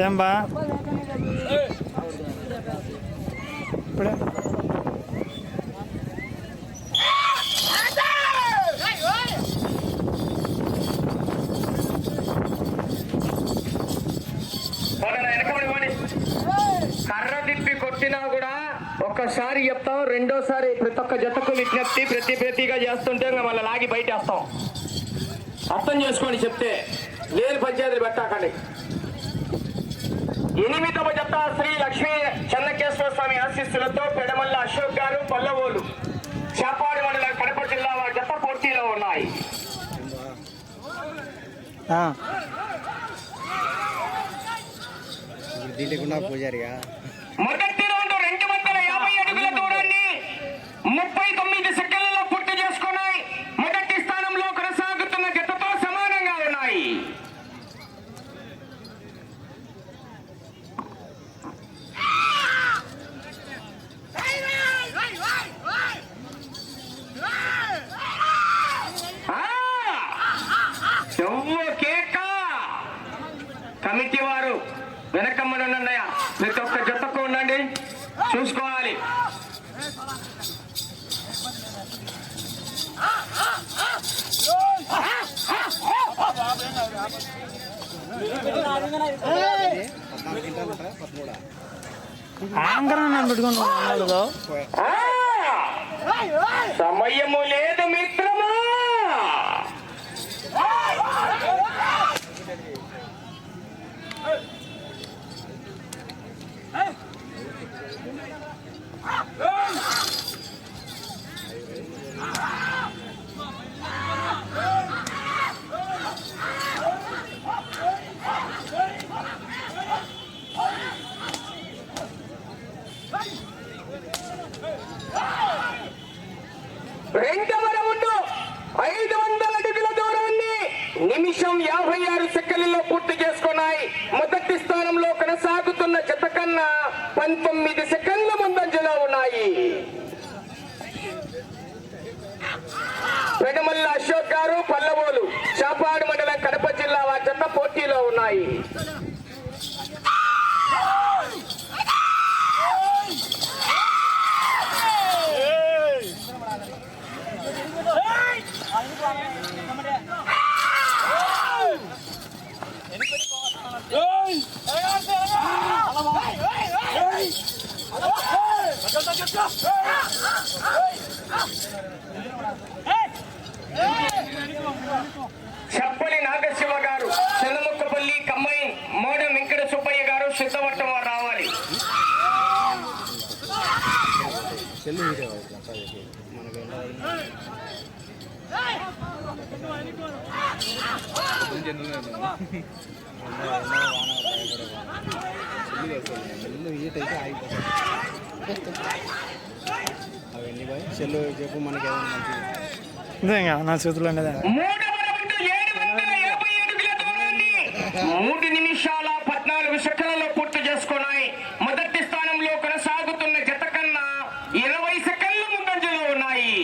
ఏం బా ఇప్పుడే కర్ర తిప్పి కొట్టినా కూడా ఒక్కసారి చెప్తాం, రెండోసారి ప్రతి ఒక్క జతకు విజ్ఞప్తి ప్రతిగా చేస్తుంటే మళ్ళీ లాగి బయట వేస్తాం. అర్థం చేసుకోండి చెప్తే లేని పంచాయతీలు పెట్టాకండి. 8వ జత శ్రీ లక్ష్మీ చెన్నకేశ్వర స్వామి ఆశీస్సులతో పెడమల్ల అశోక్ గారు పల్లవోలు చేపాడు మండలం కడప జిల్లా వారి జత పోటీలో ఉన్నాయి. మొదటి రౌండ్ 250 అడుగుల దూరాన్ని 39 సెకండ్లలో పూర్తి చేసుకున్నాయి. మొదటి స్థానంలో కొనసాగుతున్న జతతో సమానంగా ఉన్నాయి. కమిటీ వారు వెనకమ్మనున్నయ్య ప్రతి ఒక్క జతకు ఉండండి, చూసుకోవాలి. సమయము లేదు మిత్రమా. రెండవ రౌండ్ 500 అడుగుల దూరాన్ని నిమిషం 56 సెకండ్లలో పూర్తి చేసుకున్నాయి. మొదటి స్థానంలో కొనసాగుతున్న జత కన్నా 19 సెకండ్ల ముందంజలో ఉన్నాయి. పెడమల్ల అశోక్ గారు పల్లవోలు చాపాడు మండలం కడప జిల్లా వారి జత పోటీలో ఉన్నాయి. చెప్పలి నాగశివ గారు, చెల్లముక్కపల్లి కమ్మాయి మోడ వెంకట సుబ్బయ్య గారు సిద్ధవట్టం వారు రావాలి. చెల్లు చెప్పు మనకి నా చేతుల్లో 3 నిమిషాల 14 సెకండ్లలో పూర్తి చేసుకున్నాయి. మొదటి స్థానంలో కొనసాగుతున్న జత కన్నా 20 సెకండ్ల ముందంజలో ఉన్నాయి.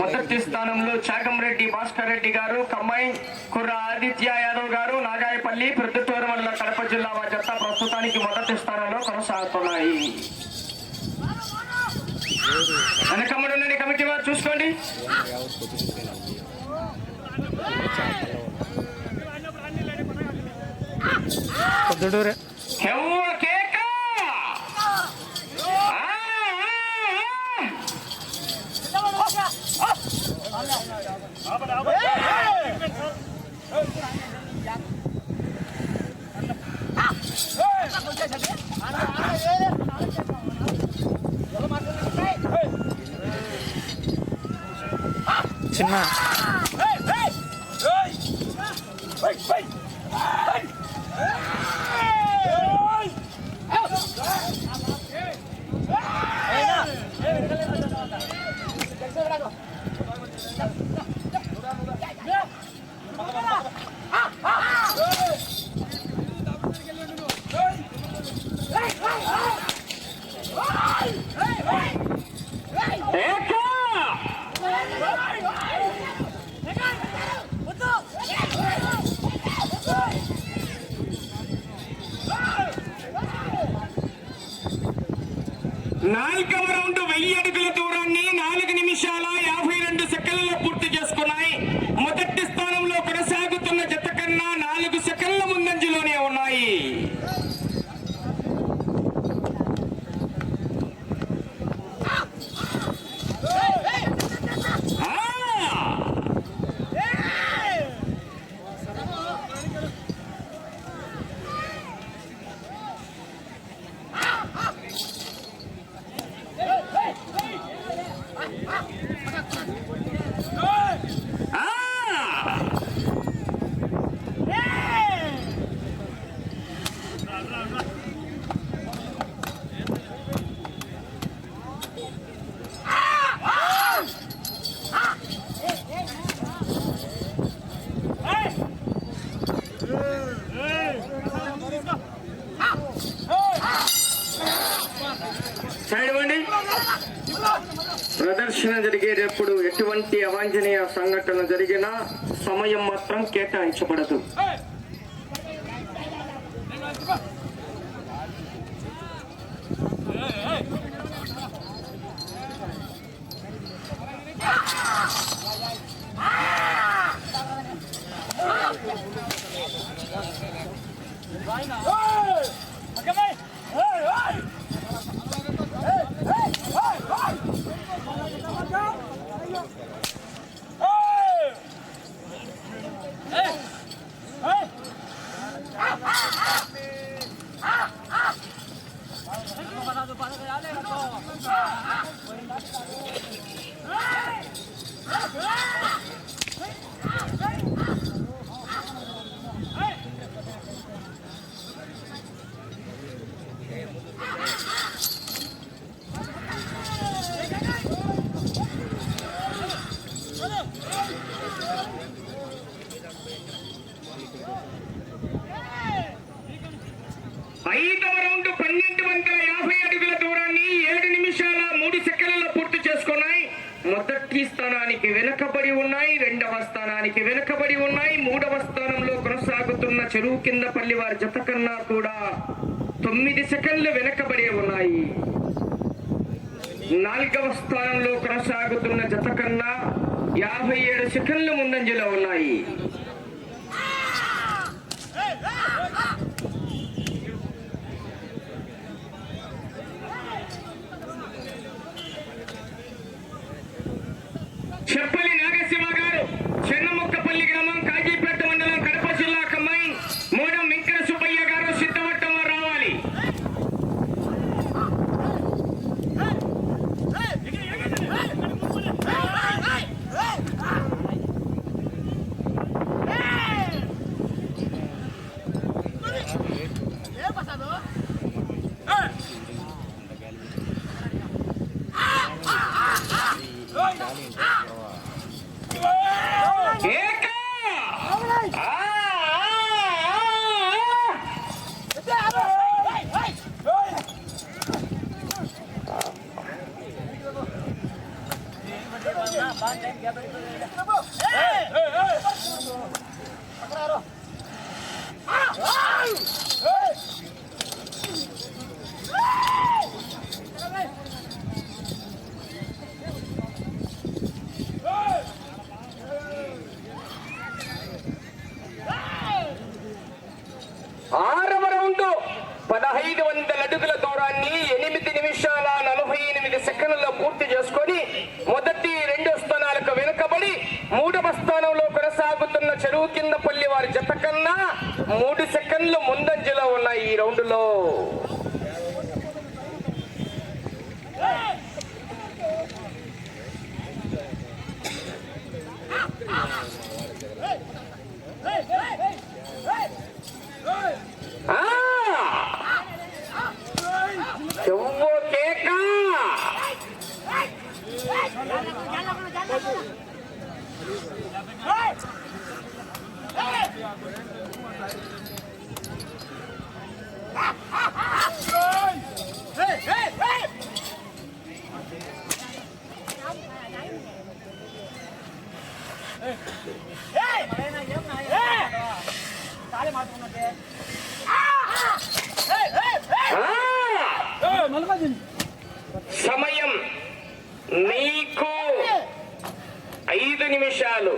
మొదటి స్థానంలో చాగంరెడ్డి భాస్కర్ రెడ్డి గారు, కమ్మాయి కుర్ర ఆదిత్య యాదవ్ గారు, నాగాయపల్లి ప్రొద్దుటూరు మండలం కడప జిల్లా వారి జత ప్రస్తుతానికి మొదటి స్థానంలో కొనసాగుతున్నాయి. వెనకమ్మడు ఉండండి, కమిటీ వారు చూసుకోండి. పొద్దుటూరే చిన్న ఎలాంటి అవాంఛనీయ సంఘటన జరిగిన సమయం మాత్రం కేటాయించబడదు. ఐదవ రౌండ్ 1250 అడుగుల దూరాన్ని 7 నిమిషాల 3 సెకండ్లలో పూర్తి చేసుకున్నాయి. మొదటి స్థానానికి వెనుకబడి ఉన్నాయి, రెండవ స్థానానికి వెనుకబడి ఉన్నాయి, మూడవ స్థానంలో కొనసాగుతున్న చెరువు కింద పల్లి వారి జత కన్నా కూడా 9 సెకండ్లు వెనుకబడి ఉన్నాయి. నాలుగవ స్థానంలో కొనసాగుతున్న జత కన్నా 57 సెకండ్లు ముందంజలో ఉన్నాయి. చెప్పలి నాగశివ గారు, చెన్నముక్కపల్లి గ్రామం, కాజీపేట మండలం, కడప జిల్లా కంబైన్. మూడం వెంకట సుబ్బయ్య గారు సిద్ధవట్టం రావాలి. ఆరవ రౌండ్ 1500 అడుగుల దూరాన్ని 8 నిమిషాల 48 సెకండ్లలో పూర్తి చేసుకొని మొదటి 2 స్థానాలకు వెనుకబడి మూడవ స్థానంలో కొనసాగుతున్న చెరువు కింద పల్లి వారి జత కన్నా 3 సెకండ్లు ముందంజలో ఉన్నాయి ఈ రౌండ్లో. సమయం నీకు 5 నిమిషాలు.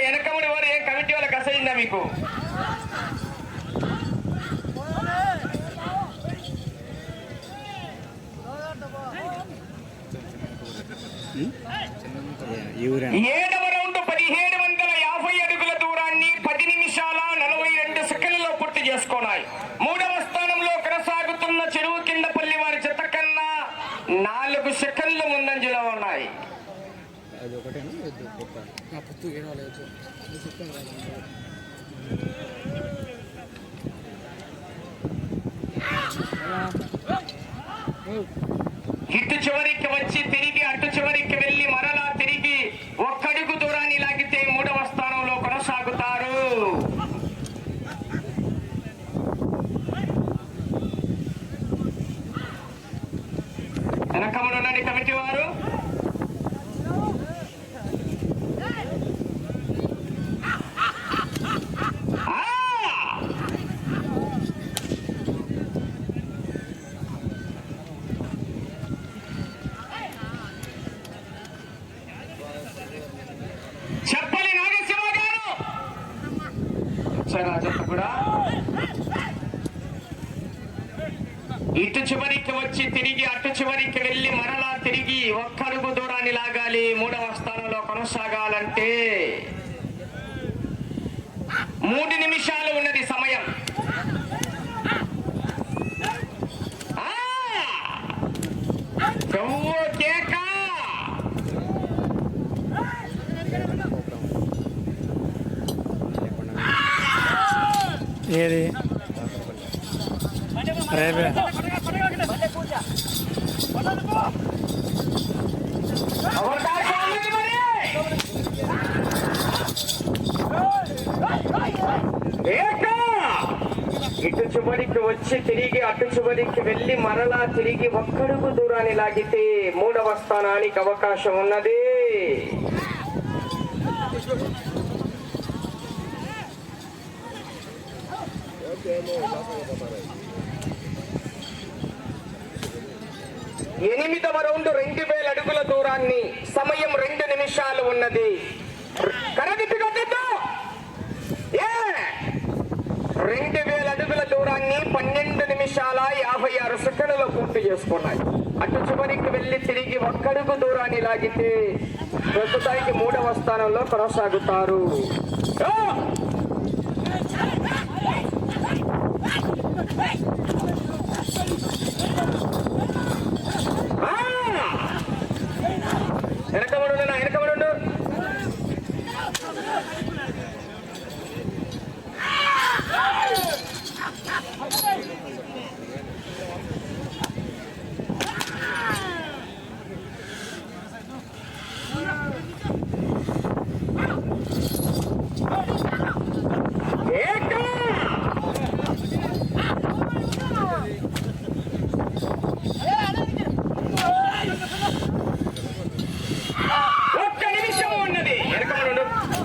వెనకముడి వారు ఏం కమిటీ వాళ్ళకి అసైందా మీకు? ఏడవ రౌండ్ 1750 అడుగుల దూరాన్ని 10 నిమిషాల 42 సెకండ్లలో పూర్తి చేసుకున్నాయి. మూడవ స్థానంలో కొనసాగుతున్న చెరువు కింద పల్లి వారి జత కన్నా 4 సెకండ్లు ముందంజలో ఉన్నాయి. అది ఒకటేనా ఇది కొత్త పుత్తు ఏడాలేదు ఇటు చివరికి వచ్చి తిరిగి అటు చివరికి వెళ్లి మరలా తిరిగి ఒక్కడుగు దూరాన్ని లాగితే మూడవ స్థానంలో కొనసాగుతారు. వెనకమునున్నది కమిటీ వారు. చెప్పలి నాగేశ్వర గారు చెప్ప కూడా ఇటు చివరికి వచ్చి తిరిగి అటు చివరికి వెళ్లి మరలా తిరిగి ఒక్కడుగు దూరాన్ని లాగాలి. మూడవ స్థానంలో కొనసాగాలంటే 3 నిమిషాలు ఉన్నది సమయం. కేక ఏది రేపే ఇటు చివరికి వచ్చి తిరిగి అటు చివరికి వెళ్లి మరలా తిరిగి ఒక్కడుగు దూరాన్ని లాగితే మూడవ స్థానానికి అవకాశం ఉన్నది. ఎనిమిదవ రౌండ్ 2000 అడుగుల దూరాన్ని సమయం 2 నిమిషాలు ఉన్నది. కరదిట్టు 2000 అడుగుల దూరాన్ని 12 నిమిషాల 56 సెకండ్లలో పూర్తి చేసుకున్నాయి. అటు చివరికి వెళ్లి తిరిగి ఒక్కడుగు దూరాన్ని లాగితే ప్రస్తుతానికి మూడవ స్థానంలో కొనసాగుతారు.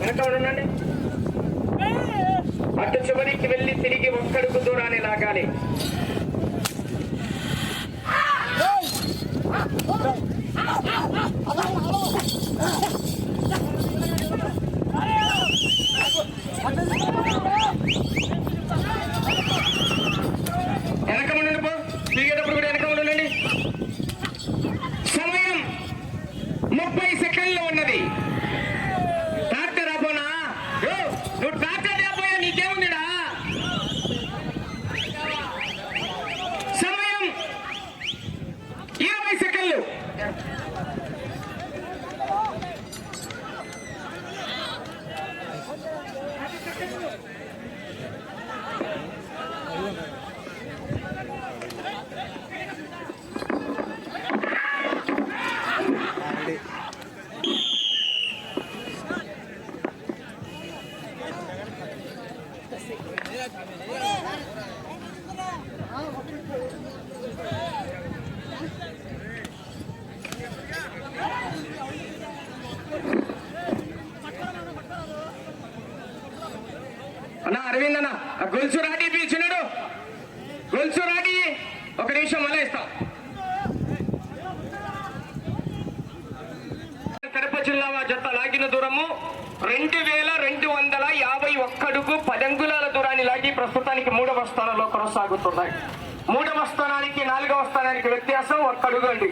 వెనకబడు ఉండండి. అటు చివరికి వెళ్లి తిరిగి ఒక్కడుగు దూరాన్ని లాగాలి. వెనక ఉండండి పో, తిరిగేటప్పుడు కూడా వెనక ఉండండి. సమయం 30 సెకండ్లు ఉన్నది. నువ్వు ట్రాక్టర్ రాబోయా నీకేముందిడా? సమయం 20 సెకండ్లు. అన్నా అరవింద్ అన్న గొలుసు రాటి పిలిచినాడు. గొలుసు రాటి ఒక నిమిషం మళ్ళీ ఇస్తాం. కడప జిల్లా జత లాగిన దూరము 2251 అడుగు 10 అంగుళాల దూరాన్ని లాగి ప్రస్తుతానికి మూడవ స్థానంలో కొనసాగుతున్నాయి. మూడవ స్థానానికి 4వ స్థానానికి వ్యత్యాసం 1 అడుగు అండి.